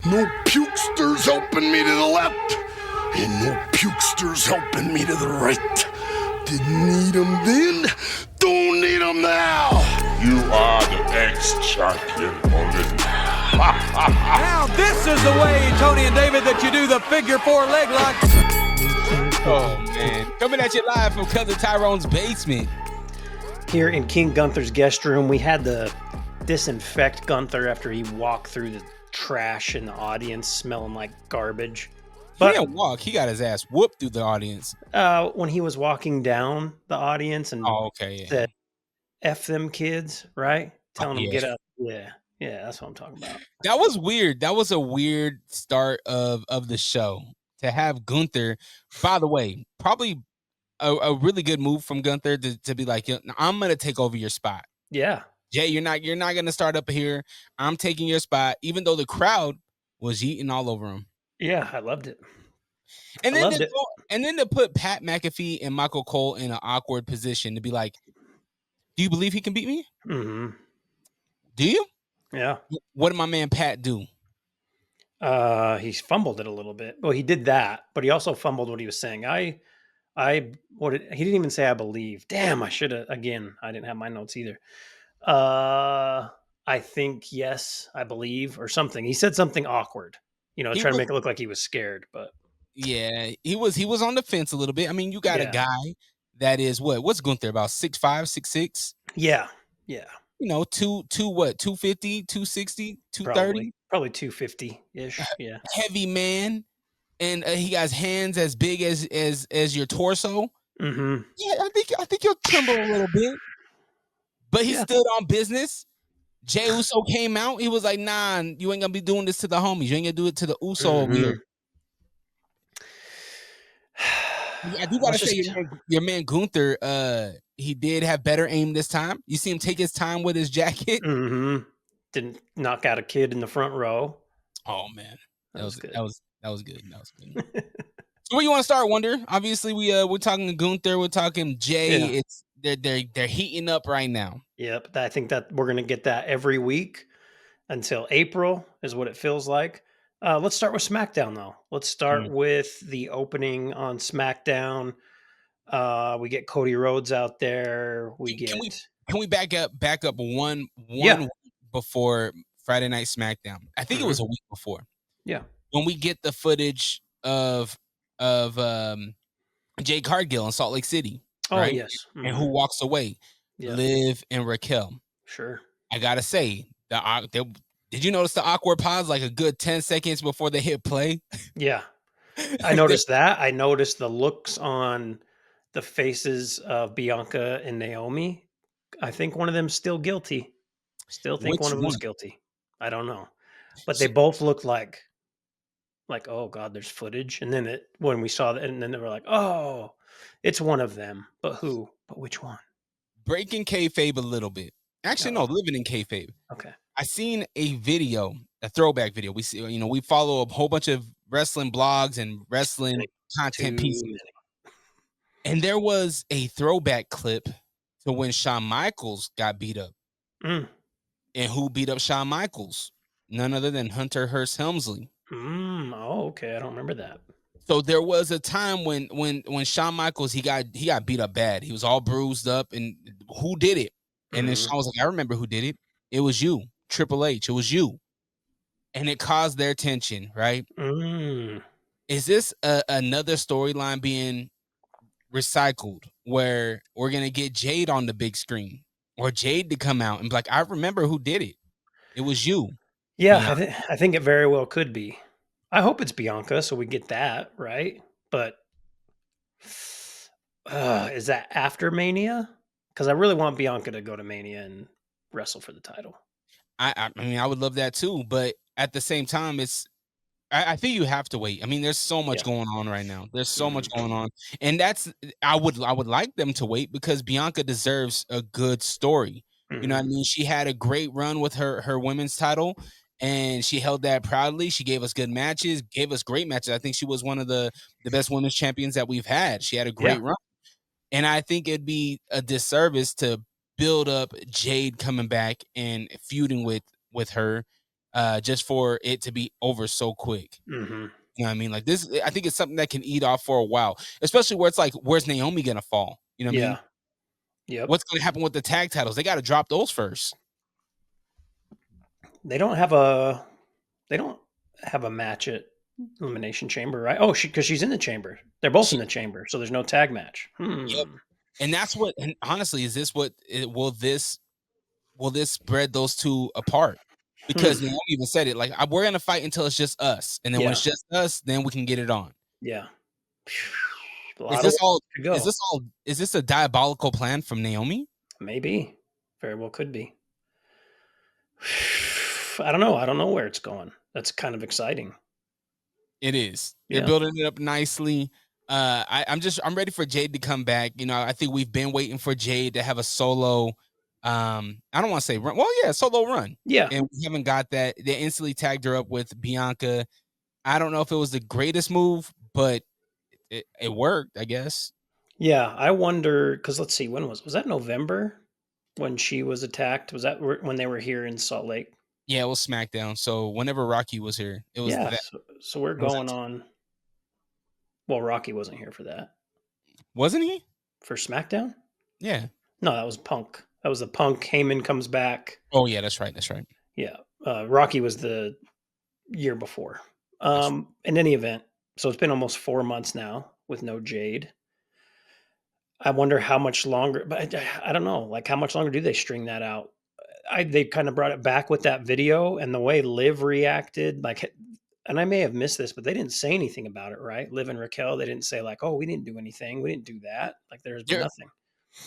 No pukesters helping me to the left, and no pukesters helping me to the right. Didn't need them then, don't need them now. You are the ex-champion, Olin. Now this is the way, Tony and David, that you do the figure 4 leg lock. Oh, man. Coming at you live from Cousin Tyrone's basement. Here in King Gunther's guest room, we had to disinfect Gunther after he walked through the trash in the audience smelling like garbage. But he didn't walk. He got his ass whooped through the audience. When he was walking down the audience and said, F them kids, right? Telling them to get up. Yeah, that's what I'm talking about. That was weird. That was a weird start of the show. To have Gunther, by the way, probably a really good move from Gunther to be like, I'm going to take over your spot. Yeah. Jay, you're not going to start up here. I'm taking your spot, even though the crowd was eating all over him. Yeah, I loved it. And then to put Pat McAfee and Michael Cole in an awkward position to be like, do you believe he can beat me? Mm-hmm. Do you? Yeah. What did my man Pat do? He fumbled it a little bit. Well, he did that, but he also fumbled what he was saying. He didn't even say I believe. Damn, I should have. Again, I didn't have my notes either. I think yes, I believe, or something. He said something awkward. Trying to make it look like he was scared, but yeah, he was on the fence a little bit. I mean, you got a guy that is what's Gunther, about 6'5", 6'6"? Yeah. 250, 260, 230? Probably 250-ish. Yeah. Heavy man. And he got hands as big as your torso. Mm-hmm. Yeah, I think he'll tremble a little bit. But he stood on business. Jey Uso came out. He was like, nah, you ain't gonna be doing this to the homies. You ain't gonna do it to the Uso over here. I do gotta say, your man Gunther, he did have better aim this time. You see him take his time with his jacket. Mm-hmm. Didn't knock out a kid in the front row. Oh man, that was good. That was good. So where you want to start, Wonder? Obviously, we're talking Gunther. We're talking Jay. Yeah. They're heating up right now. Yep, I think that we're gonna get that every week until April is what it feels like. Let's start with SmackDown though. Let's start with the opening on SmackDown. We get Cody Rhodes out there. Can we back up one before Friday Night SmackDown? I think it was a week before. Yeah. When we get the footage of Jade Cargill in Salt Lake City. Right? Oh, yes. Mm-hmm. And who walks away? Yeah. Liv and Raquel. Sure. I gotta say, did you notice the awkward pause like a good 10 seconds before they hit play? Yeah. I noticed that. I noticed the looks on the faces of Bianca and Naomi. I think one of them's still guilty. Still think one of them's guilty. I don't know. But they both looked like, oh God, there's footage. And then when we saw that, and then they were like, oh, it's one of them. But who? But which one? Breaking kayfabe a little bit. Actually, no, living in kayfabe. Okay. I seen a video, a throwback video. We see, we follow a whole bunch of wrestling blogs and wrestling content pieces. And there was a throwback clip to when Shawn Michaels got beat up. And who beat up Shawn Michaels? None other than Hunter Hearst Helmsley. Oh, okay. I don't remember that. So there was a time when Shawn Michaels he got beat up bad. He was all bruised up, and who did it? And then Shawn was like, I remember who did it. It was you, Triple H. It was you. And it caused their tension, right? Is this another storyline being recycled where we're gonna get Jade on the big screen, or Jade to come out and be like, I remember who did it. It was you. Yeah, I think it very well could be. I hope it's Bianca, so we get that, right? But is that after Mania? Because I really want Bianca to go to Mania and wrestle for the title. I mean, I would love that too, but at the same time, I think you have to wait. I mean, there's so much going on right now. There's so much going on, and I would like them to wait because Bianca deserves a good story. You know what I mean? She had a great run with her women's title. And she held that proudly. She gave us good matches, gave us great matches. I think she was one of the best women's champions that we've had. She had a great run. And I think it'd be a disservice to build up Jade coming back and feuding with her just for it to be over so quick. Mm-hmm. You know what I mean? Like this, I think it's something that can eat off for a while, especially where it's like, where's Naomi gonna fall? You know what I mean? Yeah. Yep. What's gonna happen with the tag titles? They got to drop those first. They don't have a match at Elimination Chamber, right? Oh, because she's in the chamber. They're both in the chamber, so there's no tag match. Yep. And that's what. And honestly, is this what will this spread those two apart? Because Naomi even said it, like, we're gonna fight until it's just us, and then when it's just us, then we can get it on. Yeah. Is this all? Is this a diabolical plan from Naomi? Maybe. Very well could be. I don't know. I don't know where it's going. That's kind of exciting. It is. They're building it up nicely. I'm ready for Jade to come back. You know, I think we've been waiting for Jade to have a solo. I don't want to say run. Well, yeah, solo run. Yeah. And we haven't got that. They instantly tagged her up with Bianca. I don't know if it was the greatest move, but it worked, I guess. Yeah, I wonder, because let's see, when was that November when she was attacked? Was that when they were here in Salt Lake? Yeah, it was SmackDown. So whenever Rocky was here, it was that. So we're going on. Well, Rocky wasn't here for that. Wasn't he? For SmackDown? Yeah. No, that was Punk. That was the Punk. Heyman comes back. Oh, yeah, that's right. That's right. Yeah. Rocky was the year before. In any event, so it's been almost 4 months now with no Jade. I wonder how much longer, but I don't know. Like, how much longer do they string that out? They kind of brought it back with that video and the way Liv reacted. Like, and I may have missed this, but they didn't say anything about it, right? Liv and Raquel, they didn't say like, "Oh, we didn't do anything. We didn't do that." Like, there's been nothing.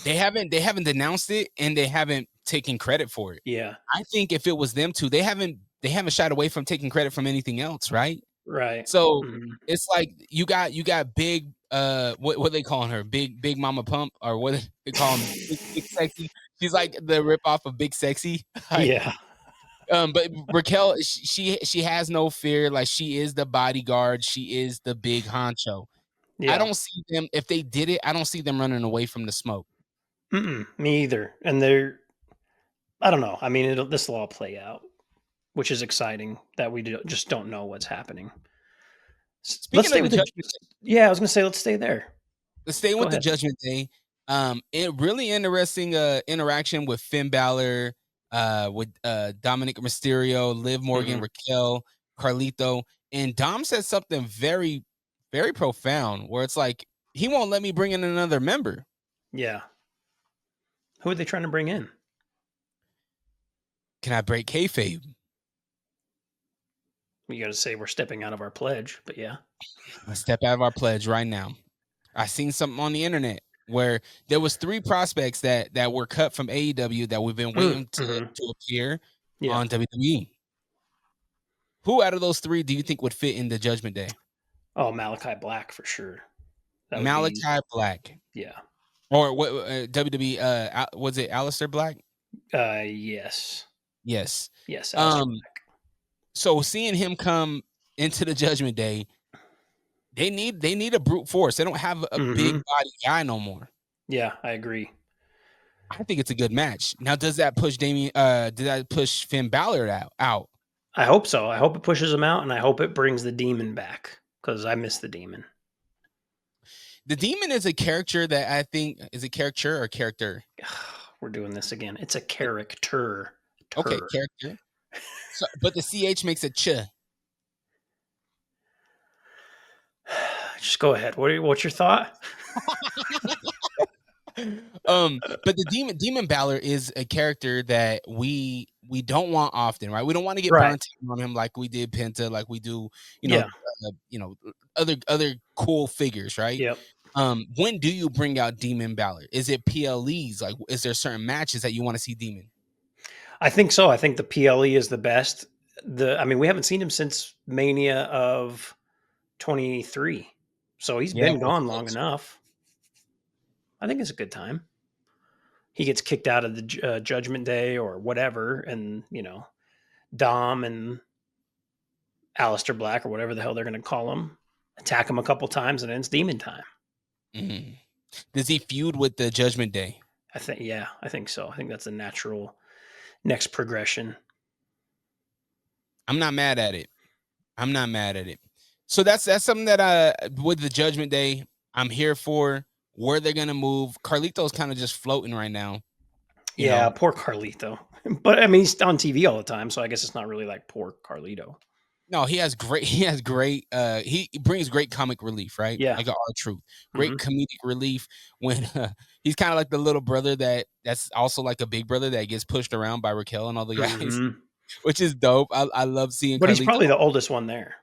They haven't denounced it, and they haven't taken credit for it. Yeah, I think if it was them two, they haven't shied away from taking credit from anything else, right? right. So it's like you got big. What they calling her? Big Mama Pump, or what they call him? Big Sexy. She's like the rip off of Big Sexy. Like, yeah. But Raquel, she has no fear. Like, she is the bodyguard. She is the big honcho. Yeah. I don't see them, if they did it, I don't see them running away from the smoke. Me either. And I don't know. I mean, this will all play out, which is exciting that we just don't know what's happening. Let's stay with I was going to say, let's stay there. Let's stay with the Judgment Day. It really interesting interaction with Finn Balor, with Dominic Mysterio, Liv Morgan, Raquel, Carlito, and Dom said something very, very profound, where it's like, he won't let me bring in another member. Yeah. Who are they trying to bring in? Can I break kayfabe? You got to say we're stepping out of our pledge, but yeah. Let's step out of our pledge right now. I seen something on the internet where there was 3 prospects that were cut from AEW that we've been waiting to appear on WWE. Who out of those 3 do you think would fit in the Judgment Day? Oh, Malachi Black for sure. Malachi Black. Yeah. Or what? WWE? Was it Aleister Black? Yes. Yes. Yes. Aleister Black. So seeing him come into the Judgment Day, they need a brute force. They don't have a big body guy no more. Yeah, I agree. I think it's a good match. Now, does that push did that push Finn Balor out? I hope so. I hope it pushes him out, and I hope it brings the Demon back, because I miss the Demon. The Demon is a character that I think is a character or character. We're doing this again. It's a character. Okay, character. So, but the CH makes it ch. Just go ahead. What's your thought? But the Demon Balor is a character that we don't want often, right? We don't want to get burnt on him like we did Penta, like we do, other cool figures, right? Yep. When do you bring out Demon Balor? Is it PLEs? Like, is there certain matches that you want to see Demon? I think so. I think the PLE is the best. We haven't seen him since Mania of 23. So he's been gone long enough. I think it's a good time. He gets kicked out of the Judgment Day or whatever, and Dom and Aleister Black or whatever the hell they're going to call him attack him a couple times, and then it's Demon time. Mm-hmm. Does he feud with the Judgment Day? I think so. I think that's a natural next progression. I'm not mad at it. I'm not mad at it. So that's something that with the Judgment Day, I'm here for. Where they're gonna move. Carlito's kind of just floating right now. You Yeah, know, poor Carlito. But I mean, he's on TV all the time, so I guess it's not really like poor Carlito. no, he has great. He brings great comic relief, right? Yeah. Like our truth, great Mhm. comedic relief when he's kind of like the little brother that's also like a big brother that gets pushed around by Raquel and all the guys, Mhm. which is dope. I love seeing But he's Carlito. probably the oldest one there.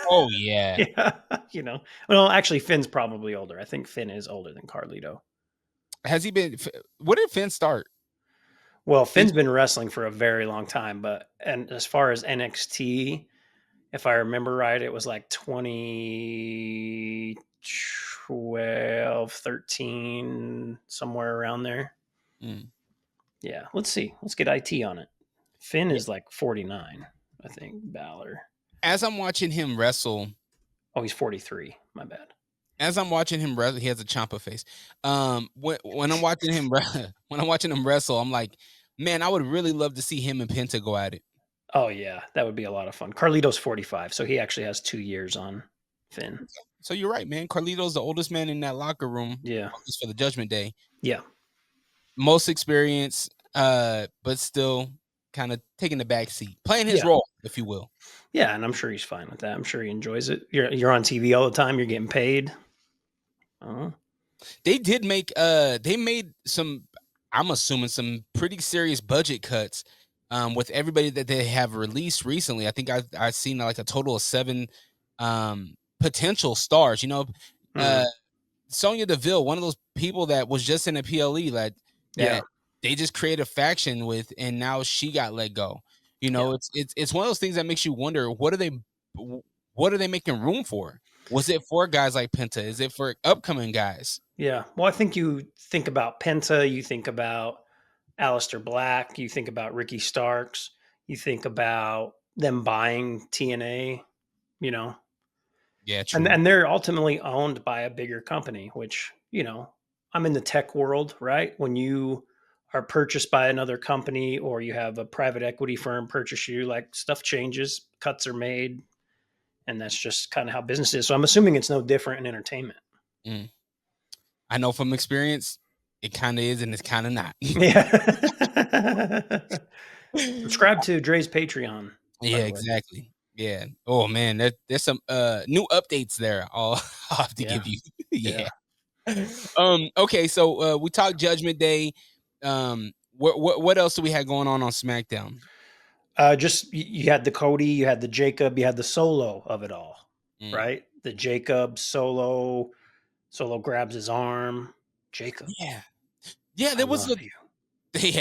Oh yeah, Yeah, you know. Well, actually, Finn's probably older. I think Finn is older than Carlito. has he been? What did Finn start? Well, Did Finn's been wrestling for a very long time, and as far as NXT, if I remember right, it was like 2012, 13, somewhere around there. mm. Yeah, let's see. Let's get IT on it. Finn Yeah. is like 49, I think. Balor. As I'm watching him wrestle, Oh, he's 43. My bad. as I'm watching him wrestle, he has a Champa face. When I'm watching him when I'm watching him wrestle, I'm like, man, I would really love to see him and Penta go at it. Oh, yeah, that would be a lot of fun. Carlito's 45, so he actually has 2 years on Finn. So you're right, man. Carlito's the oldest man in that locker room, Yeah. at least for the Judgment Day. Yeah. Most experience, but still kind of taking the back seat, playing his Yeah. role, if you will. Yeah, and I'm sure he's fine with that. I'm sure he enjoys it. You're on TV all the time. You're getting paid. They did make they made some, I'm assuming, some pretty serious budget cuts with everybody that they have released recently. I think I've seen like a total of 7 potential stars. You know, Mhm. Sonya Deville, one of those people that was just in a PLE that Yeah. they just created a faction with, and now she got let go. You know, it's one of those things that makes you wonder what are they making room for? Was it for guys like Penta? Is it for upcoming guys? Yeah. Well, I think you think about Penta, you think about Aleister Black, you think about Ricky Starks, you think about them buying TNA, you know, Yeah, and true. they're ultimately owned by a bigger company, which, you know, I'm in the tech world, right? When you are purchased by another company or you have a private equity firm purchase you, like stuff changes, cuts are made, and that's just kind of how business is. So I'm assuming it's no different in entertainment. Mm. I know from experience, it kind of is and it's kind of not. Yeah. Subscribe to Dre's Patreon, by Yeah, the way. exactly. Yeah. Oh man, there's some new updates there. I'll have to Yeah. give you. Yeah. Yeah. Okay, so we talked Judgment Day. What else do we have going on Smackdown? Just you had the Cody, you had the Jacob, you had the Solo of it all, Mm. right? The Jacob Solo grabs his arm. Jacob, Yeah. Yeah, I there was love you.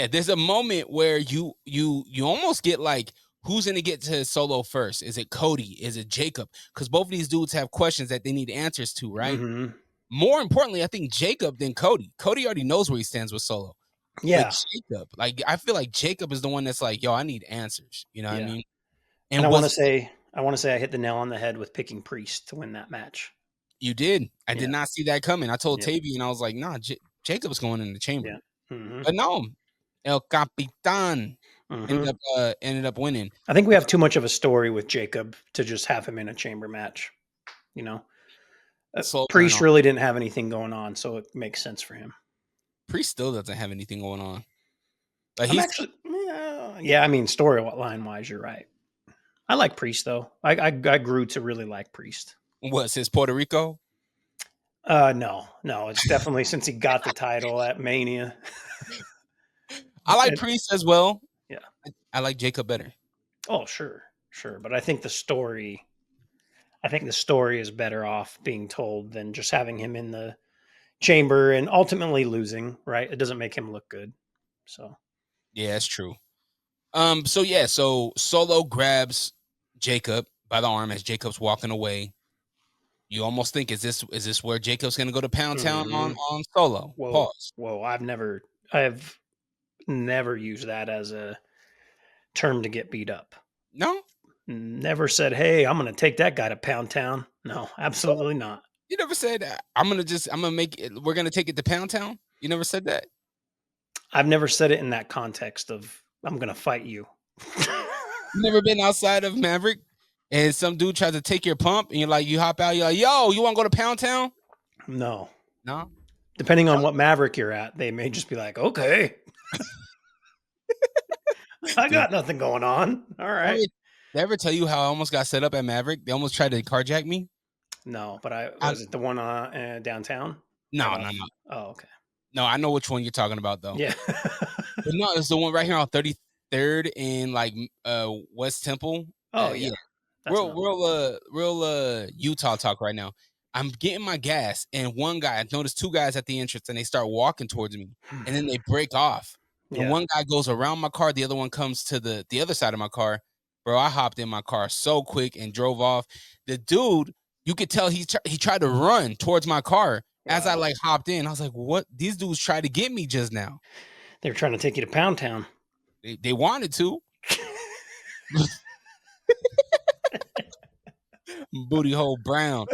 there's a moment where you almost get like, who's gonna get to Solo first? Is it Cody? Is it Jacob? Because both of these dudes have questions that they need answers to, right? Hmm. More importantly, I think Jacob than Cody. Cody already knows where he stands with Solo. But Yeah. Jacob, like, I feel like Jacob is the one that's like, yo, I need answers. You know what I Yeah. mean? And And was I want to say I hit the nail on the head with picking Priest to win that match. you did? I Yeah. did not see that coming. I told Yeah. Tavy, and I was like, nah, Jacob's going in the chamber. Yeah. Hmm. But no, El Capitan Hmm. ended up winning. I think we have too much of a story with Jacob to just have him in a chamber match. You know, Slow burn Priest on. really didn't have anything going on, so it makes sense for him. Priest still doesn't have anything going on. Like I'm he's actually, yeah. I mean, storyline wise, you're right. I like Priest though. I grew to really like Priest. what's his Puerto Rico? No, it's definitely since he got the title at Mania. I like And- Priest as well. Yeah. I like Jacob better. Oh, sure, but I think the story is better off being told than just having him in the chamber and ultimately losing. Right? It doesn't make him look good. So Yeah, that's true. So Solo grabs Jacob by the arm as Jacob's walking away. You almost think, is this where Jacob's gonna go to Pound Town on Solo? whoa, Pause. whoa! I've never used that as a term to get beat up. No, Never said, "Hey, I'm going to take that guy to Pound Town." No, absolutely not. you never said that. We're gonna take it to Pound Town. You never said that. I've never said it in that context of I'm going to fight you. You never been outside of Maverick and some dude tries to take your pump and you're like, you hop out, you're like, yo, you want to go to Pound Town? No. No. Depending on what Maverick you're at, they may just be like, okay. I got nothing going on. All right. Did I ever tell you how I almost got set up at Maverick? They almost tried to carjack me. No, but was it the one downtown? No. Oh, okay. No, I know which one you're talking about though. Yeah. But no, it's the one right here on 33rd in like West Temple. Oh yeah. Real Utah talk right now. I'm getting my gas, and one guy, I noticed two guys at the entrance, and they start walking towards me, and then they break off. And one guy goes around my car, the other one comes to the other side of my car. Bro, I hopped in my car so quick and drove off. The dude, you could tell he tried to run towards my car as I like hopped in. I was like, what? These dudes tried to get me just now. They were trying to take you to Pound Town. They wanted to. Booty hole Brown.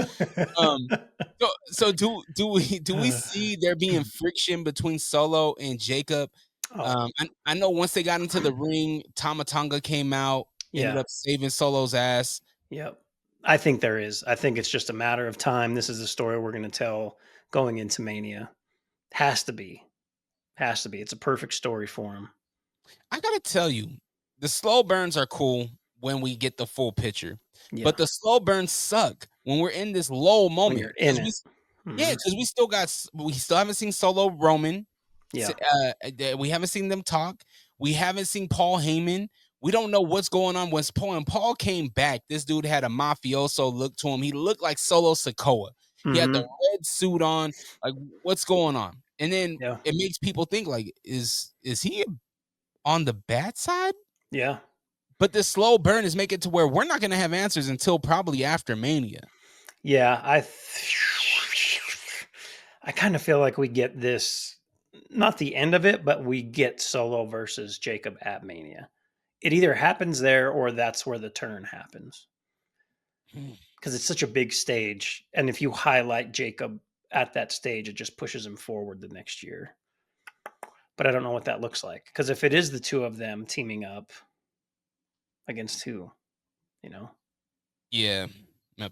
So do we see there being friction between Solo and Jacob? I know once they got into the ring, Tama Tonga came out, ended up saving Solo's ass. Yep. I think there is. I think it's just a matter of time. This is the story we're going to tell going into Mania. Has to be. It's a perfect story for him. I got to tell you, the slow burns are cool when we get the full picture. Yeah. But the slow burns suck when we're in this low moment. When you're in it. Yeah, because we still haven't seen Solo Roman. Yeah. We haven't seen them talk. We haven't seen Paul Heyman. We don't know what's going on. When Paul came back, this dude had a mafioso look to him. He looked like Solo Sikoa. He had the red suit on. Like, what's going on? And then it makes people think, like, is he on the bad side? Yeah. But this slow burn is making it to where we're not going to have answers until probably after Mania. Yeah, I kind of feel like we get this, not the end of it, but we get Solo versus Jacob at Mania. It either happens there or that's where the turn happens. Because it's such a big stage. And if you highlight Jacob at that stage, it just pushes him forward the next year. But I don't know what that looks like. Because if it is the two of them teaming up, against who? You know? Yeah.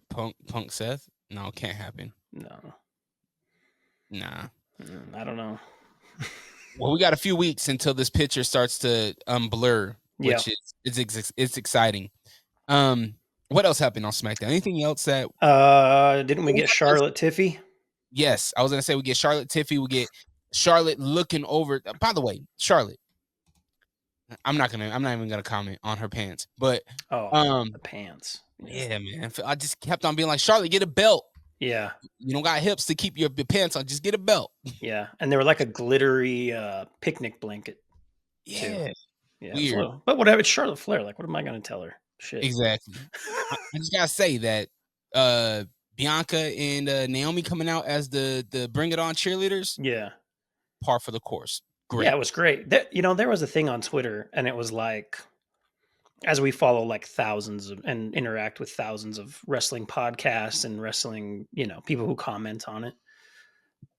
Punk Seth? No, it can't happen. No. Nah. I don't know. Well, we got a few weeks until this picture starts to blur, which is exciting. What else happened on SmackDown? Anything else that didn't we get Charlotte Tiffy? Yes, I was gonna say we get Charlotte Tiffy, we get Charlotte looking over. By the way, Charlotte. I'm not even gonna comment on her pants, but the pants. Yeah, man. I just kept on being like, Charlotte, get a belt. Yeah, you don't got hips to keep your pants on. Just get a belt. Yeah, and they were like a glittery picnic blanket. Yeah, too. Yeah, weird. But whatever. It's Charlotte Flair. Like, what am I gonna tell her? Shit. Exactly. I just gotta say that Bianca and Naomi coming out as the Bring It On cheerleaders. Yeah, par for the course. Great. Yeah, it was great. There was a thing on Twitter, and it was like, as we follow like thousands of and interact with thousands of wrestling podcasts and wrestling, people who comment on it.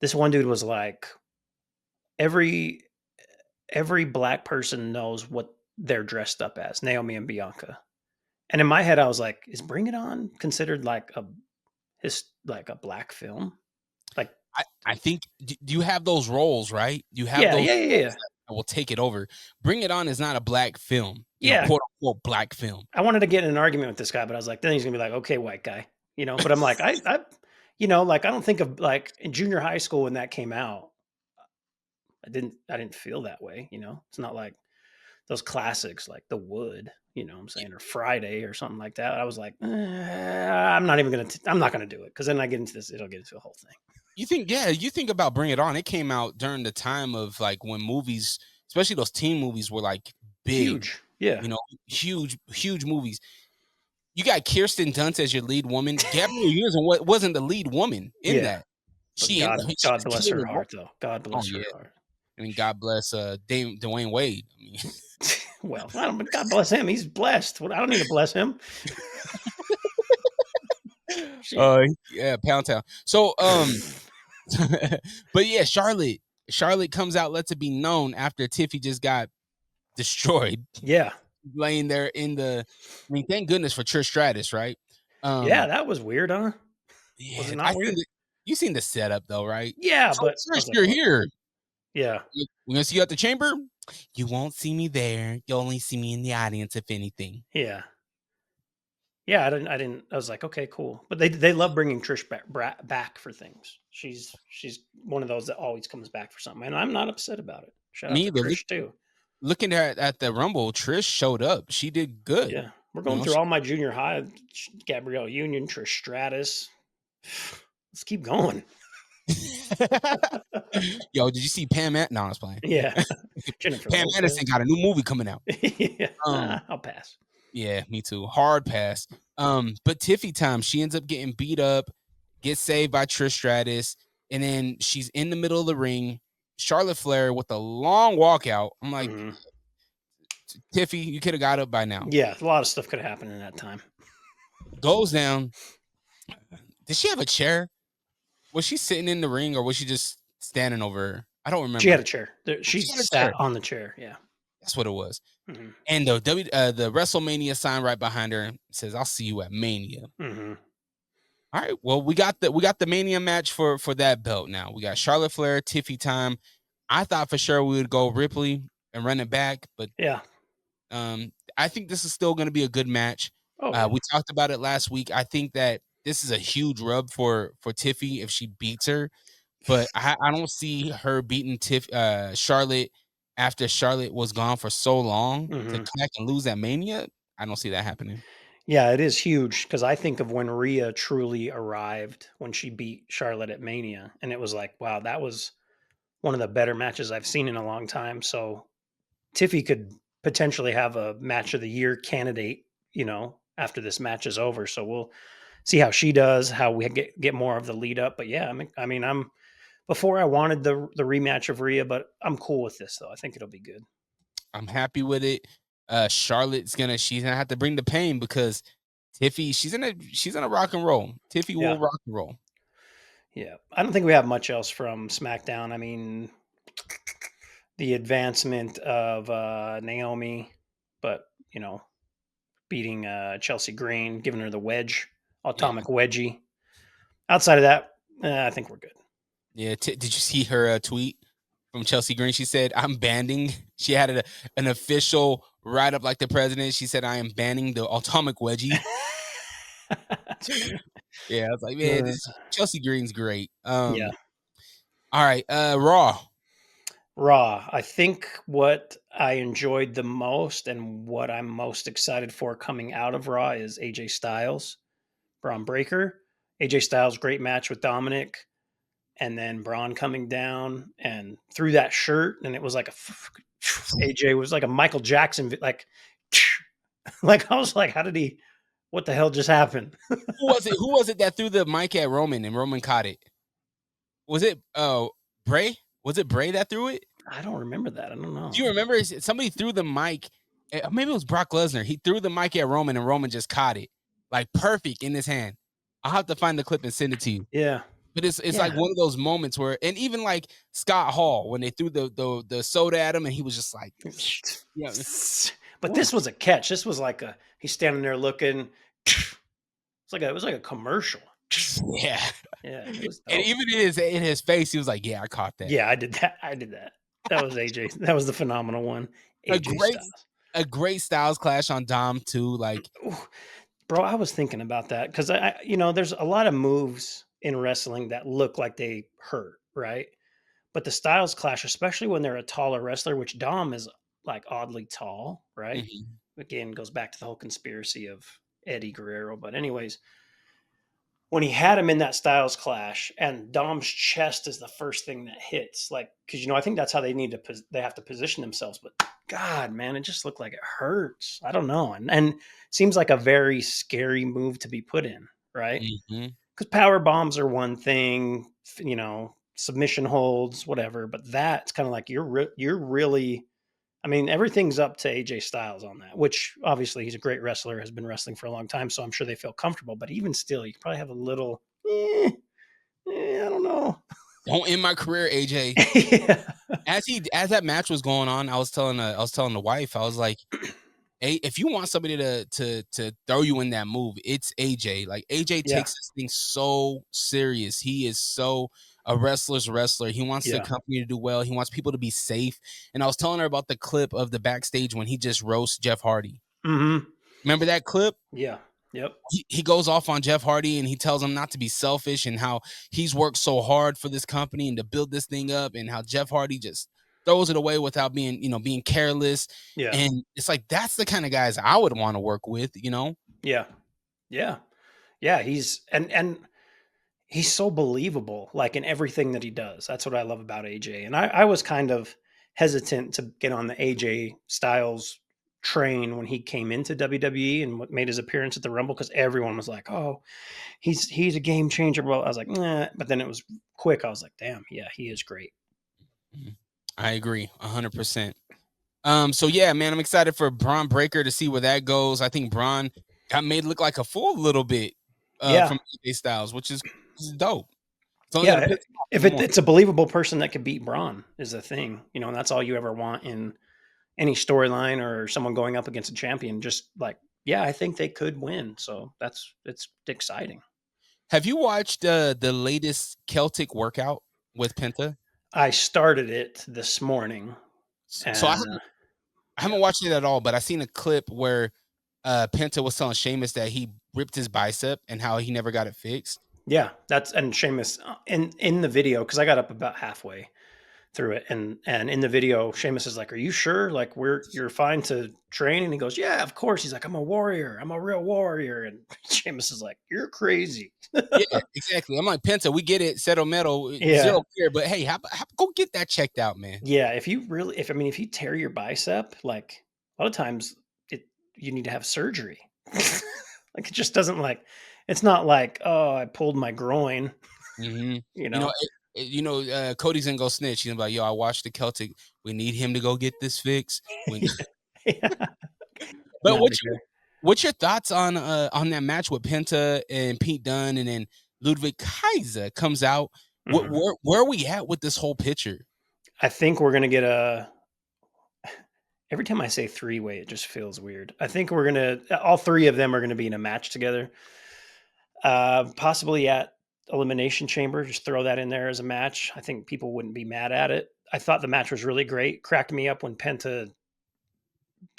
This one dude was like, every black person knows what they're dressed up as, Naomi and Bianca. And in my head, I was like, is Bring It On considered like a black film? Like, I think, do you have those roles, right? You have those that will take it over. Bring It On is not a black film. Quote unquote black film. I wanted to get in an argument with this guy, but I was like, then he's gonna be like, okay, white guy, but I'm like, I don't think of, like, in junior high school when that came out, I didn't feel that way. It's not like those classics like The Wood, what I'm saying, or Friday or something like that. I was like, I'm not going to do it. Because then I get into this, it'll get into a whole thing. You think about Bring It On. It came out during the time of like when movies, especially those teen movies, were like big. Huge. Yeah. Huge movies. You got Kirsten Dunst as your lead woman. Gabrielle Union wasn't the lead woman in that. God bless her heart, though. God bless her heart. I mean, God bless Dwayne Wade. I mean, well, God bless him. He's blessed. I don't need to bless him. Yeah, Pound Town. So, but yeah, Charlotte comes out, lets it be known after Tiffy just got destroyed. Yeah, laying there in the. I mean, thank goodness for Trish Stratus, right? Yeah, that was weird, huh? Was Yeah, it I not seen weird? you seen the setup though, right? Yeah, So but I Trish, was like, you're "What?" here. Yeah, We're gonna see you at the chamber. You won't see me there. You'll only see me in the audience, if anything. yeah. Yeah, I didn't I was like, "Okay, cool." But they love bringing Trish back for things. She's one of those that always comes back for something, and I'm not upset about it. Shout out Me to either. Trish too. Looking at the Rumble, Trish showed up. She did good. Yeah, we're You going know, through all my junior high: Gabrielle Union, Trish Stratus. Let's keep going. Yo, did you see Pam? No, I was playing. Yeah, Jennifer Pam Lopez. Anderson got a new movie coming out. Yeah, Um, I'll pass. yeah, me too. Hard pass. But Tiffy time, she ends up getting beat up, gets saved by Trish Stratus, and then she's in the middle of the ring. Charlotte Flair with a long walkout. I'm like, Mhm. Tiffy, you could have got up by now. Yeah, a lot of stuff could have happened in that time. Goes down. Did she have a chair? Was she sitting in the ring or was she just standing over her? I don't She had remember. a chair. She She had a chair. sat on the chair. Yeah. That's what it was. Mhm. And the WrestleMania sign right behind her says, "I'll see you at Mania." Mhm. All right. Well, we got the Mania match for that belt now. We got Charlotte Flair, Tiffy time. I thought for sure we would go Ripley and run it back, but Yeah. I think this is still going to be a good match. Oh, yeah. We talked about it last week. I think that this is a huge rub for Tiffy if she beats her, but I don't see her beating Charlotte after Charlotte was gone for so long to Mhm. come back and lose at Mania. I don't see that happening. Yeah, it is huge because I think of when Rhea truly arrived when she beat Charlotte at Mania, and it was like, wow, that was one of the better matches I've seen in a long time. So Tiffy could potentially have a match of the year candidate, after this match is over. So we'll see how she does, how we get more of the lead up. But yeah, I'm before I wanted the rematch of Rhea, but I'm cool with this though. I think it'll be good. I'm happy with it. Charlotte's she's gonna have to bring the pain because Tiffy, she's in a rock and roll. Tiffy Yeah. will rock and roll. Yeah. I don't think we have much else from SmackDown. I mean, the advancement of Naomi, but beating Chelsea Green, giving her the wedge, Yeah. atomic wedgie. Outside of that, I think we're good. Yeah. Did you see her tweet from Chelsea Green? She said, "I'm banning." She had an official write up like the president. She said, "I am banning the atomic wedgie." That's funny. Yeah, I was like, man, Uh, this Chelsea Green's great. yeah. All right, Raw. Raw. I think what I enjoyed the most and what I'm most excited for coming out of Raw is AJ Styles, Braun Breaker. AJ Styles, great match with Dominic. And then Braun coming down and through that shirt, and it was like AJ was like a Michael Jackson, like I was like, how did he? What the hell just happened? Who was it? Who was it that threw the mic at Roman and Roman caught it? Was it Bray? Was it Bray that threw it? I don't remember that. I don't know. Do you remember somebody threw the mic? Maybe it was Brock Lesnar. He threw the mic at Roman and Roman just caught it like perfect in his hand. I'll have to find the clip and send it to you. Yeah, But it's Yeah. like one of those moments where, and even like Scott Hall when they threw the soda at him and he was just like, yeah. But this was a catch. This was like he's standing there looking. It was like a commercial. Yeah. Yeah, it was And dope. even in his face, he was like, "Yeah, I caught that." Yeah, I did that. I did that. That was AJ. That was the phenomenal one. a AJ great Styles. a great Styles clash on Dom too. Like, Ooh, bro, I was thinking about that because there's a lot of moves in wrestling that look like they hurt, right? But the Styles clash, especially when they're a taller wrestler, which Dom is like oddly tall, right? mhm. Again, goes back to the whole conspiracy of Eddie Guerrero. But anyways, when he had him in that Styles clash, and Dom's chest is the first thing that hits, like because I think that's how they need to they have to position themselves. But God, man, it just looked like it hurts. I don't know, and seems like a very scary move to be put in, right? Mhm. Because power bombs are one thing, submission holds, whatever. But that's kind of like you're really. I mean, everything's up to AJ Styles on that, which obviously he's a great wrestler, has been wrestling for a long time, so I'm sure they feel comfortable. But even still, you probably have a little, I don't know. Don't end my career, AJ. Yeah. As that match was going on, I was telling the wife, I was like, if you want somebody to throw you in that move, it's AJ. Like AJ Yeah. takes this thing so serious. He is so a wrestler's wrestler. He wants the Yeah. company to do well. He wants people to be safe. And I was telling her about the clip of the backstage when he just roasts Jeff Hardy. Mm-hmm. Remember that clip? Yeah. Yep. He goes off on Jeff Hardy and he tells him not to be selfish and how he's worked so hard for this company and to build this thing up, and how Jeff Hardy just throws it away without being careless. Yeah. And it's like, that's the kind of guys I would want to work with, Yeah. Yeah. Yeah. And he's so believable, like in everything that he does. That's what I love about AJ. And I was kind of hesitant to get on the AJ Styles train when he came into WWE and made his appearance at the Rumble, because everyone was like, "Oh, he's a game changer." Well, I was like, "Nah," but then it was quick. I was like, "Damn, yeah, he is great." I agree 100%. So yeah, man, I'm excited for Bron Breakker to see where that goes. I think Bron got made look like a fool a little bit Yeah. from AJ Styles, which is dope. It's only Yeah, gonna piss him off if even more. it's a believable person that could beat Braun is the thing, and that's all you ever want in any storyline or someone going up against a champion. Just like, yeah, I think they could win. So it's exciting. Have you watched the latest Celtic workout with Penta? I started it this morning. So I haven't watched it at all, but I seen a clip where Penta was telling Sheamus that he ripped his bicep and how he never got it fixed. Yeah, and Sheamus in the video, because I got up about halfway through it, and in the video, Sheamus is like, "Are you sure? Like, you're fine to train?" And he goes, "Yeah, of course." He's like, "I'm a warrior. I'm a real warrior." And Sheamus is like, "You're crazy." Yeah, exactly. I'm like, Penta, we get it, settle metal, Yeah. zero care, but hey, go get that checked out, man. Yeah, if you tear your bicep, like a lot of times you need to have surgery. Like it just doesn't it's not like, oh, I pulled my groin. Cody's gonna go snitch. He's gonna be like, yo, I watched the Celtic. We need him to go get this fixed. Yeah. But Not what's your thoughts on that match with Penta and Pete Dunne, and then Ludwig Kaiser comes out? Mhm. Where are we at with this whole picture? I think we're gonna get every time I say three-way, it just feels weird. I think all three of them are gonna be in a match together. Possibly at Elimination Chamber. Just throw that in there as a match. I think people wouldn't be mad at it. I thought the match was really great. Cracked me up when Penta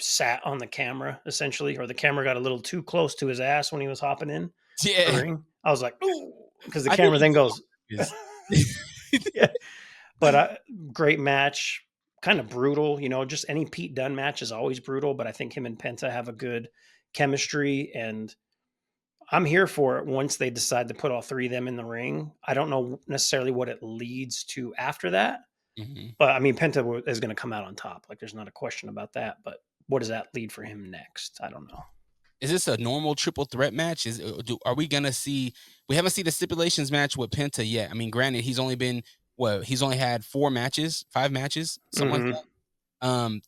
sat on the camera, essentially, or the camera got a little too close to his ass when he was hopping in the Yeah, ring. I was like, ooh, because the I camera think then goes. it's- Yeah. But great match, kind of brutal. Just any Pete Dunne match is always brutal, but I think him and Penta have a good chemistry, and I'm here for it once they decide to put all three of them in the ring. I don't know necessarily what it leads to after that, Mhm. but I mean, Penta is going to come out on top. Like, there's not a question about that. But what does that lead for him next? I don't know. Is this a normal triple threat match? Are we gonna see? We haven't seen the stipulations match with Penta yet. I mean, granted, he's only had 5 matches, something like Mhm. that.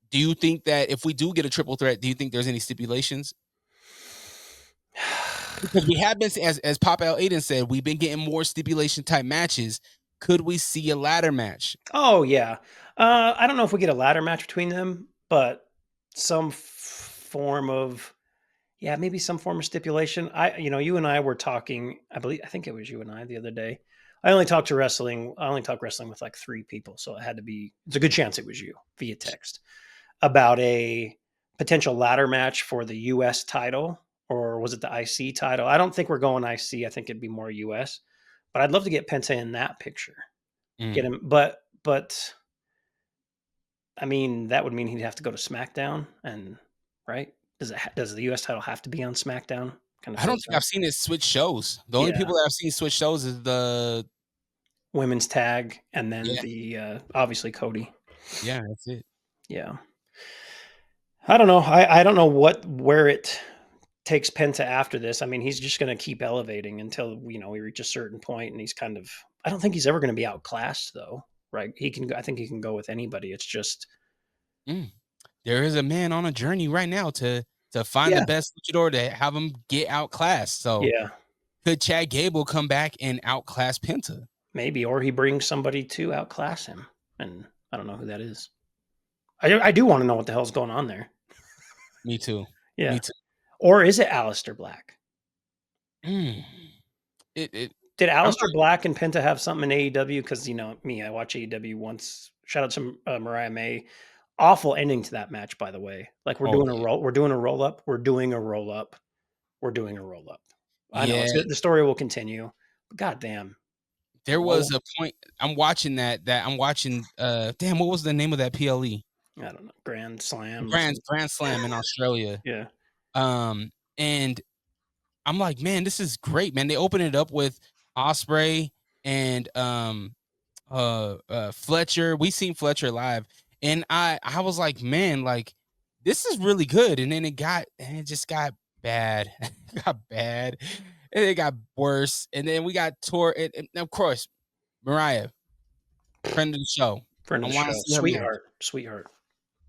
Do you think that if we do get a triple threat, do you think there's any stipulations? Because we have been, as Pop L Aiden said, we've been getting more stipulation type matches. Could we see a ladder match? Oh yeah. I don't know if we get a ladder match between them, but some form of maybe some form of stipulation. You and I were talking. I think it was you and I the other day. I only talk wrestling with like 3 people, so it's a good chance it was you via text about a potential ladder match for the US title, or was it the IC title? I don't think we're going IC. I think it'd be more US. But I'd love to get Penta in that picture. Get him, but I mean, that would mean he'd have to go to Smackdown, and right? Does the US title have to be on Smackdown? I don't think I've seen it switch shows. The only people that I've seen switch shows is the women's tag, and then the obviously Cody. Yeah, that's it. Yeah. I don't know. I don't know where it takes Penta after this. I mean, he's just going to keep elevating until we reach a certain point, and he's kind of. I don't think he's ever going to be outclassed, though. Right? I think he can go with anybody. It's just. There is a man on a journey right now to find the best luchador to have him get outclassed. So could Chad Gable come back and outclass Penta? Maybe, or he brings somebody to outclass him, and I don't know who that is. I do want to know what the hell's going on there. Me too. Yeah. Me too. Or is it Aleister Black? Mm. Did I'm Aleister Black and Penta have something in AEW? Because me, I watch AEW once. Shout out to Mariah May. Awful ending to that match, by the way. Like we're doing a roll up. We're doing a roll up. We're doing a roll up. I know Yeah. the story will continue. But goddamn, There was a point. I'm watching that. I'm watching. Damn, what was the name of that PLE? I don't know. Grand Slam. Grand Slam in Australia. Yeah. And I'm like, man, this is great, man. They open it up with Osprey and Fletcher. We seen Fletcher live, and I was like, man, like this is really good. And then it just got bad. It got bad, and it got worse. And then we got and of course, Mariah, friend of the show. Friend of the show. Sweetheart.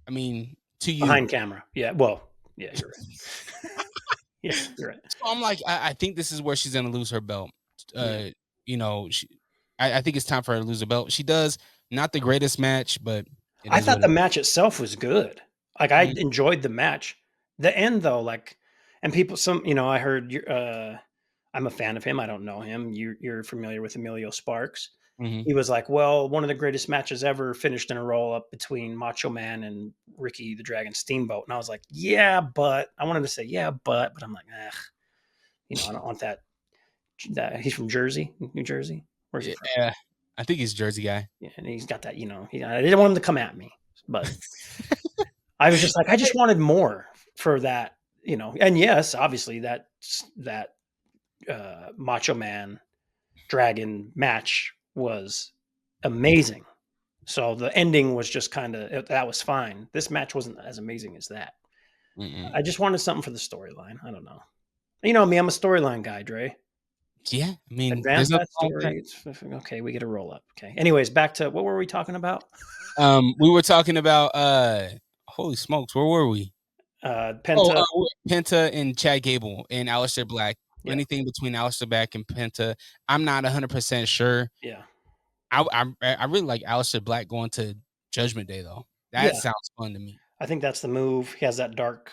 I mean, to you. Behind camera. Yeah. Well, yeah, you're right. Yeah, you're right. So I'm like, I think this is where she's gonna lose her belt. I think it's time for her to lose her belt. She does not the greatest match, but I thought the match itself was good. Like I enjoyed the match. The end though, like, and people, I heard I'm a fan of him. I don't know him. You're familiar with Emilio Sparks. Mm-hmm. He was like, well, one of the greatest matches ever finished in a roll up between Macho Man and Ricky the Dragon Steamboat. And I was like, yeah, but I wanted to say, yeah, but I'm like, I don't want that. He's from Jersey, New Jersey. Where's he from? Yeah, I think he's a Jersey guy. Yeah, and he's got that, I didn't want him to come at me, but I was just like, I just wanted more for that, and yes, obviously that Macho Man Dragon match was amazing. So the ending was just that was fine. This match wasn't as amazing as that. Mm-mm. I just wanted something for the storyline. I don't know. You know me, I'm a storyline guy, Dre. Yeah, I mean, advance that story. Okay, we get a roll up. Okay. Anyways, back to what were we talking about? We were talking about holy smokes, where were we? Penta. Penta and Chad Gable and Aleister Black. Yeah. Anything between Aleister Black and Penta, I'm not 100% sure. Yeah. I really like Aleister Black going to Judgment Day though. That sounds fun to me. I think that's the move. He has that dark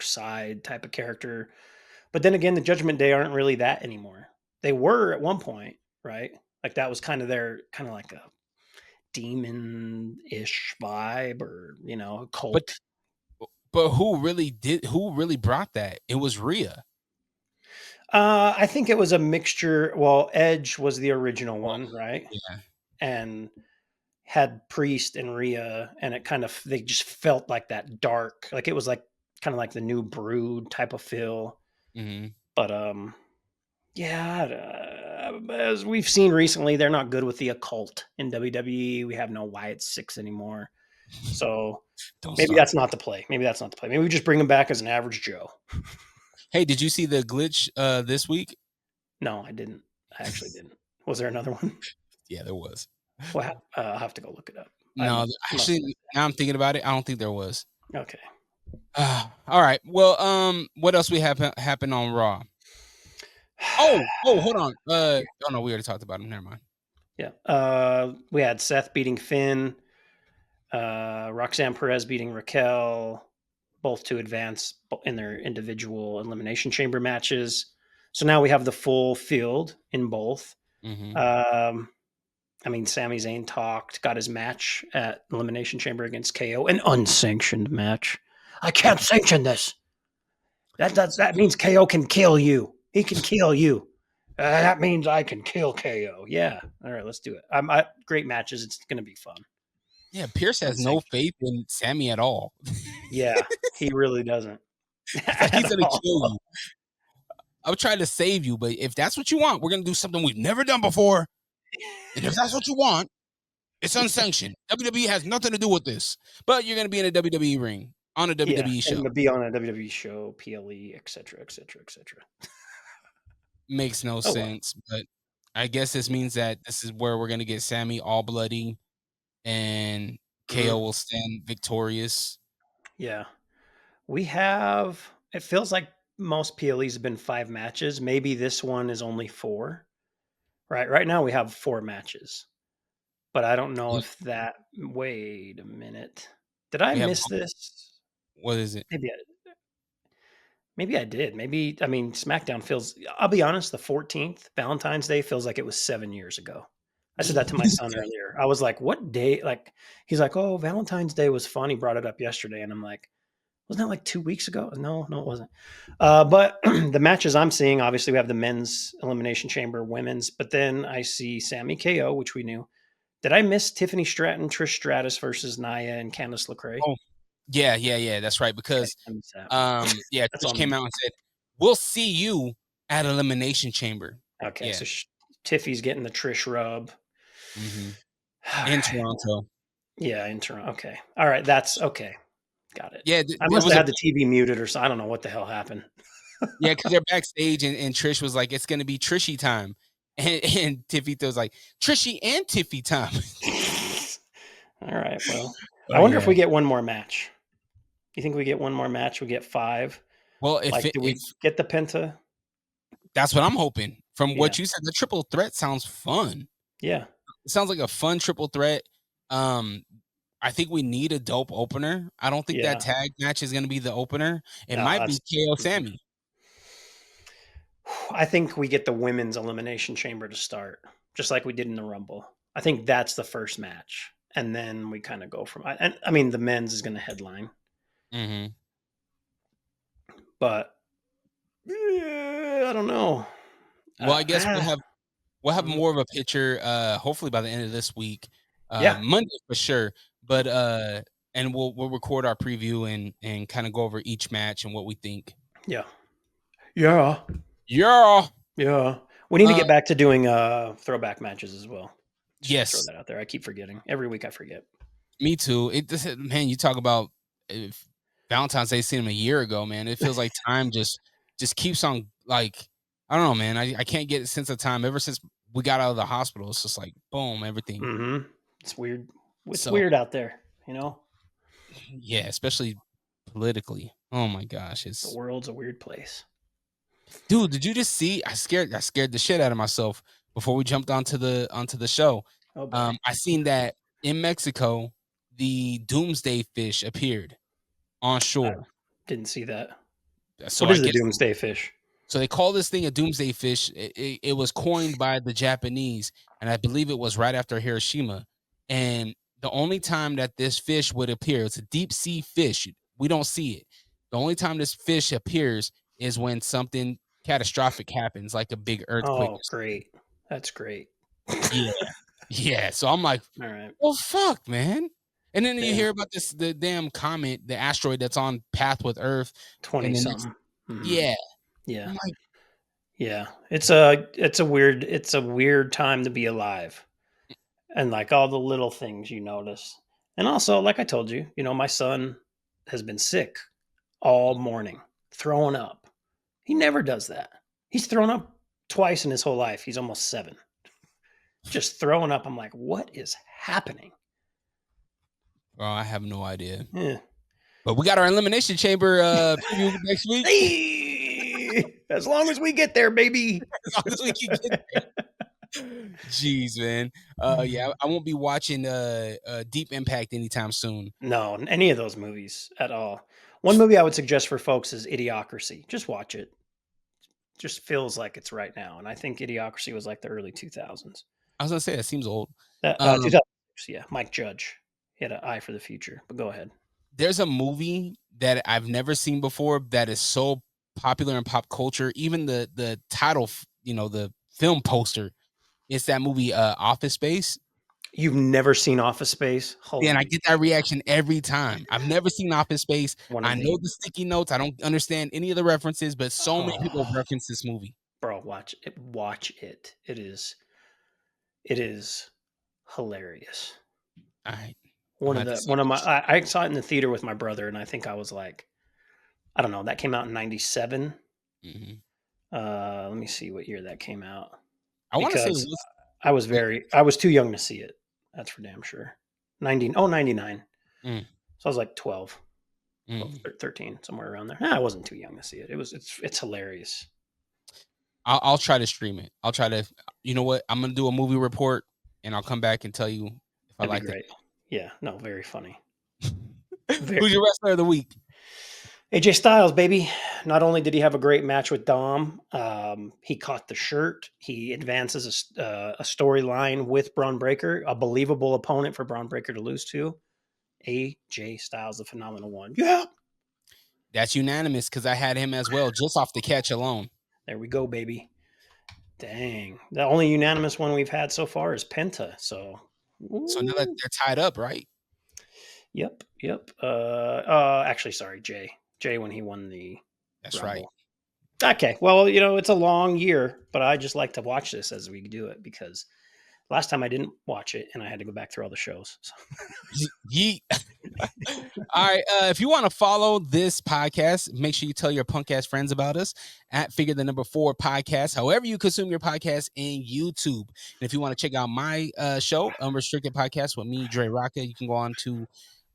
side type of character. But then again, the Judgment Day aren't really that anymore. They were at one point, right? Like that was kind of like a demon-ish vibe, or a cult. But who really brought that? It was Rhea. I think it was a mixture. Well, Edge was the original one, right? Yeah. And had Priest and Rhea, and they just felt like that dark, like it was like kind of like the new Brood type of feel. Mm-hmm. But as we've seen recently, they're not good with the occult in WWE. We have no Wyatt Six anymore, so maybe that's not the play. Maybe we just bring him back as an average Joe. Hey, did you see the glitch this week? No, I didn't. I actually didn't. Was there another one? Yeah, there was. Well, I'll have to go look it up. No, actually, now I'm thinking about it. I don't think there was. Okay. All right. Well, what else happened on Raw? Oh, hold on. Oh no, we already talked about him. Never mind. Yeah. We had Seth beating Finn, Roxanne Perez beating Raquel, both to advance in their individual Elimination Chamber matches. So now we have the full field in both. Mm-hmm. I mean, Sami Zayn got his match at Elimination Chamber against KO, an unsanctioned match. I can't sanction this. That means KO can kill you. He can kill you. That means I can kill KO. Yeah. All right, let's do it. Great matches. It's going to be fun. Yeah, Pierce has no faith in Sami at all. Yeah, he really doesn't. Like he's going to kill you. I'm trying to save you, but if that's what you want, we're going to do something we've never done before. And if that's what you want, it's unsanctioned. WWE has nothing to do with this. But you're going to be in a WWE ring on a WWE show. Going to be on a WWE show, PLE, etc., etc., etc. Makes no sense, but I guess this means that this is where we're going to get Sami all bloody and KO will stand victorious. Yeah. It feels like most PLEs have been 5 matches. Maybe this one is only 4. Right now we have 4 matches, but I don't know if that. Wait a minute. Did I miss this? What is it? Maybe Maybe I did. Maybe I mean SmackDown feels. I'll be honest. The 14th Valentine's Day feels like it was 7 years ago. I said that to my son earlier. I was like, "What day?" Like he's like, "Oh, Valentine's Day was fun." He brought it up yesterday, and I'm like, "Wasn't that like 2 weeks ago?" No, it wasn't. But the matches I'm seeing, obviously, we have the men's elimination chamber, women's, but then I see Sammy KO, which we knew. Did I miss Tiffany Stratton, Trish Stratus versus Nia and Candice LeRae? Oh, yeah. That's right. Okay, Because I missed that. yeah, That's Trish on came me. out and said, "We'll see you at Elimination Chamber." Okay, Yeah. so Tiffy's getting the Trish rub. Mm-hmm. All In right. Toronto. Yeah, in Toronto. Okay. All right. That's okay. Got it. Yeah, I it must was have a had the TV muted or so. I don't know what the hell happened. yeah, because they're backstage and Trish was like, "It's gonna be Trishy time," and Tiffy was like, "Trishy and Tiffy time." All right. Well, I Oh wonder if yeah. we get one more match. You think we get one more match? We get 5. Well, Like, do if we get the Penta? that's what I'm hoping. From Yeah. what you said, the triple threat sounds fun. Yeah. It sounds like a fun triple threat. Um, I think we need a dope opener. I don't think that Yeah. tag match is gonna be the opener. It No, might be that's. KO Sammy. I think we get the women's elimination chamber to start, just like we did in the Rumble. I think that's the first match, and then we kind of go from. And I mean, the men's is going to headline, Mm-hmm. but I don't know. Well, I guess we'll have Mm, more of a picture hopefully by the end of this week. yeah, Monday for sure. But and we'll record our preview and kind of go over each match and what we think. yeah, yeah, Yeah. yeah. We need to Uh get back to doing throwback matches as well. Just to throw yes, that out there. I keep forgetting. Every week I forget. me too. Man, you talk about if Valentine's Day seen him a year ago, man. It feels like time just keeps on like I don't know, man. I can't get a sense of time ever since we got out of the hospital. It's just like boom, everything. Mm-hmm. It's weird. It's So weird out there, you know? yeah, especially politically. Oh my gosh, The it's world's a weird place. dude. Did you just see? I scared the shit out of myself before we jumped onto the show. Oh boy. I seen that in Mexico, the doomsday fish appeared on I shore. didn't see that. So What I is the guess doomsday fish? so they call this thing a doomsday fish. It was coined by the Japanese, and I believe it was right after Hiroshima. And the only time that this fish would appear, it's a deep sea fish. We don't see it. The only time this fish appears is when something catastrophic happens, like a big earthquake Oh, or something. great. That's great. Yeah. Yeah. So I'm like, All right. well, fuck, man. And then you Yeah. hear about the damn comet, the asteroid that's on path with Earth, 20 and then it's something. Mhm. yeah. Yeah. I'm like, Yeah. It's a weird time to be alive. And like all the little things you notice. And also, like I told you, my son has been sick all morning, throwing up. He never does that. He's thrown up twice in his whole life. He's almost 7. Just throwing up. I'm like, what is happening? bro, I have no idea. Yeah. But we got our elimination chamber preview next week. Hey! As long as we get there, baby. As long as we can get there. Jeez, man. Yeah, I won't be watching Deep Impact anytime soon. No, any of those movies at all. One movie I would suggest for folks is Idiocracy. Just watch it. Just feels like it's right now. And I think Idiocracy was like the early 2000s. I was gonna say that seems old. That 2006, yeah. Mike Judge. He had an eye for the future. But go ahead. There's a movie that I've never seen before that is so popular in pop culture. Even the title, the film poster, it's that movie Office Space. You've never seen Office Space? Holy, And I get that reaction every time. I've never seen Office Space. one of I the know the sticky notes. I don't understand any of the references, but so many people Oh, reference this movie. bro, watch it. Watch it. It is hilarious. All right. One of my I saw it in the theater with my brother, and I think I was like, I don't know, that came out in 97. Mhm. Let me see what year that came out. I want to say it Because was I was too young to see it. That's for damn sure. 99. Mm, So I was like 12, mm. 13, somewhere around there. I wasn't too young to see it. It's hilarious. I'll try to stream it. I'll try to. You know what? I'm gonna do a movie report, and I'll come back and tell you if I That'd be liked great. Yeah, no, very funny. it. Very, Who's your wrestler of the week? AJ Styles, baby. Not only did he have a great match with Dom, he caught the shirt. He advances a storyline with Bron Breakker, a believable opponent for Bron Breakker to lose to. AJ Styles, the phenomenal one. Yeah. That's unanimous because I had him as well, just off the catch alone. There we go, baby. Dang. The only unanimous one we've had so far is Penta. So now that they're tied up, right? Yep. Actually, sorry, Jay when he won the That's Rumble. right. Okay. Well, it's a long year, but I just like to watch this as we do it because last time I didn't watch it and I had to go back through all the shows. So. Yeet. All right. If you want to follow this podcast, make sure you tell your punk ass friends about us at Figure the Number 4 Podcast, however you consume your podcast in YouTube. And if you want to check out my show, Unrestricted Podcast with me, Dre Rocka, you can go on to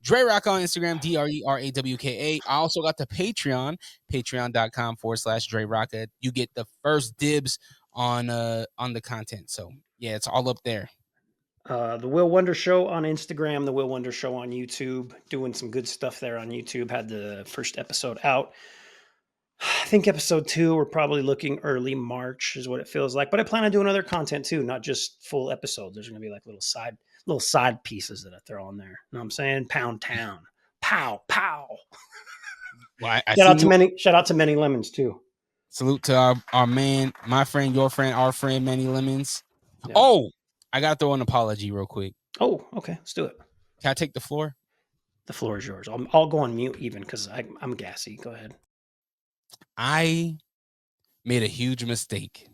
Dre Rocka on Instagram, DRERAWKA. I also got the Patreon, patreon.com/Dre Rocka. You get the first dibs on the content. So yeah, it's all up there. The Will Wonder Show on Instagram, the Will Wonder Show on YouTube, doing some good stuff there on YouTube. Had the first episode out. I think episode 2, we're probably looking early March is what it feels like. But I plan on doing other content too, not just full episodes. There's going to be like little side pieces that I throw on there. You know what I'm saying? Pound Town. Pow, pow. Well, Shout out to Many Lemons too. Salute to our man, my friend, your friend, our friend, Manny Lemons. Yeah. Oh, I got to throw an apology real quick. Oh, okay. Let's do it. Can I take the floor? The floor is yours. I'll go on mute even because I'm gassy. Go ahead. I made a huge mistake.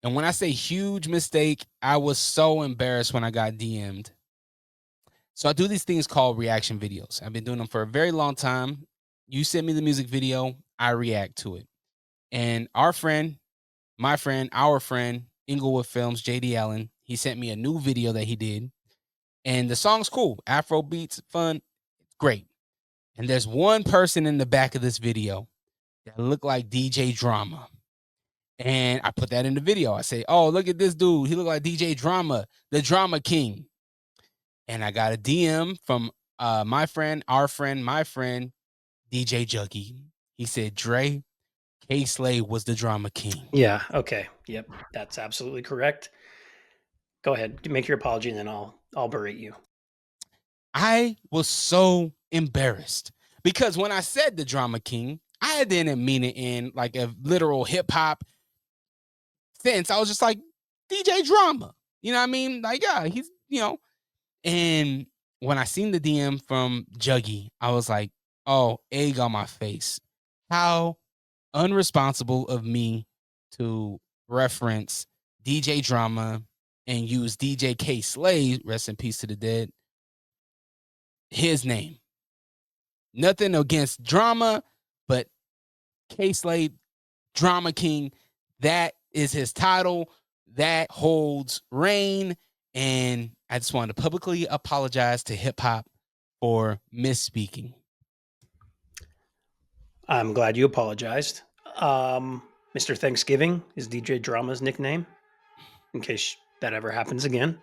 And when I say huge mistake, I was so embarrassed when I got DM'd. So I do these things called reaction videos. I've been doing them for a very long time. You send me the music video, I react to it. And our friend, our friend, Inglewood Films, JD Allen, he sent me a new video that he did. And the song's cool. Afro beats, fun, great. And there's one person in the back of this video that looked like DJ Drama. And I put that in the video. I say, oh, look at this dude. He looked like DJ Drama, the Drama King. And I got a DM from my friend, my friend, DJ Juggy. He said, Dre, K-Slade was the Drama King. Yeah, okay. Yep, that's absolutely correct. Go ahead. Make your apology, and then I'll berate you. I was so embarrassed because when I said the Drama King, I didn't mean it in like a literal hip-hop sense. I was just like, DJ Drama. You know what I mean? Like, yeah, he's, And when I seen the DM from Juggy, I was like, oh, egg on my face. How unresponsible of me to reference DJ Drama and use DJ K-Slade, rest in peace to the dead, his name. Nothing against Drama, but K-Slade, Drama King, that is his title. That holds reign. And I just wanted to publicly apologize to hip hop for misspeaking. I'm glad you apologized. Mr. Thanksgiving is DJ Drama's nickname, in case that ever happens again.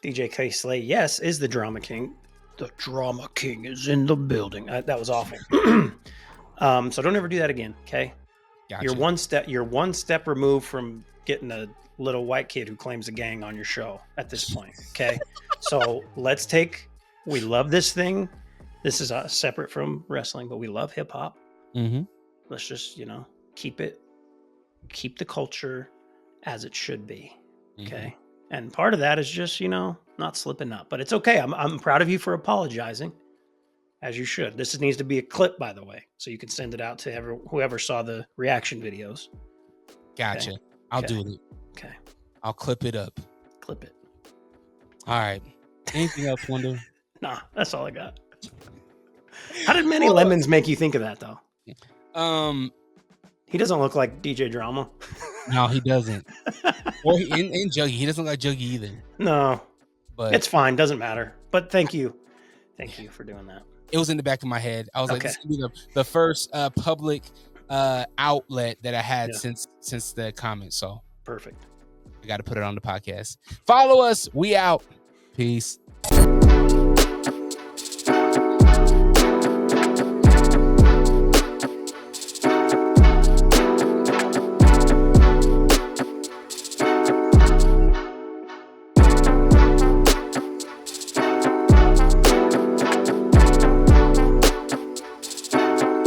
DJ K-Slade, yes, is the Drama King. The Drama King is in the building. That was awful. So don't ever do that again, okay? Gotcha. You're one step removed from getting a little white kid who claims a gang on your show at this point, okay? So we love this thing. This is separate from wrestling, but we love hip hop. Mm-hmm. Let's just, keep the culture as it should be, okay? Mm-hmm. And part of that is just, not slipping up, but it's okay. I'm proud of you for apologizing, as you should. This needs to be a clip, by the way, so you can send it out to whoever saw the reaction videos. Gotcha. Okay? I'll do it. Okay. I'll clip it up. Clip it. All right. Anything else, Wonder? Nah, that's all I got. How did Many Lemons make you think of that, though? He doesn't look like DJ Drama. No, he doesn't. Or in Juggy, he doesn't look like Juggy either. No, but it's fine. Doesn't matter. But thank you for doing that. It was in the back of my head. I was like, this is gonna be the first public outlet that I had since the comment. So perfect. I got to put it on the podcast. Follow us. We out. Peace.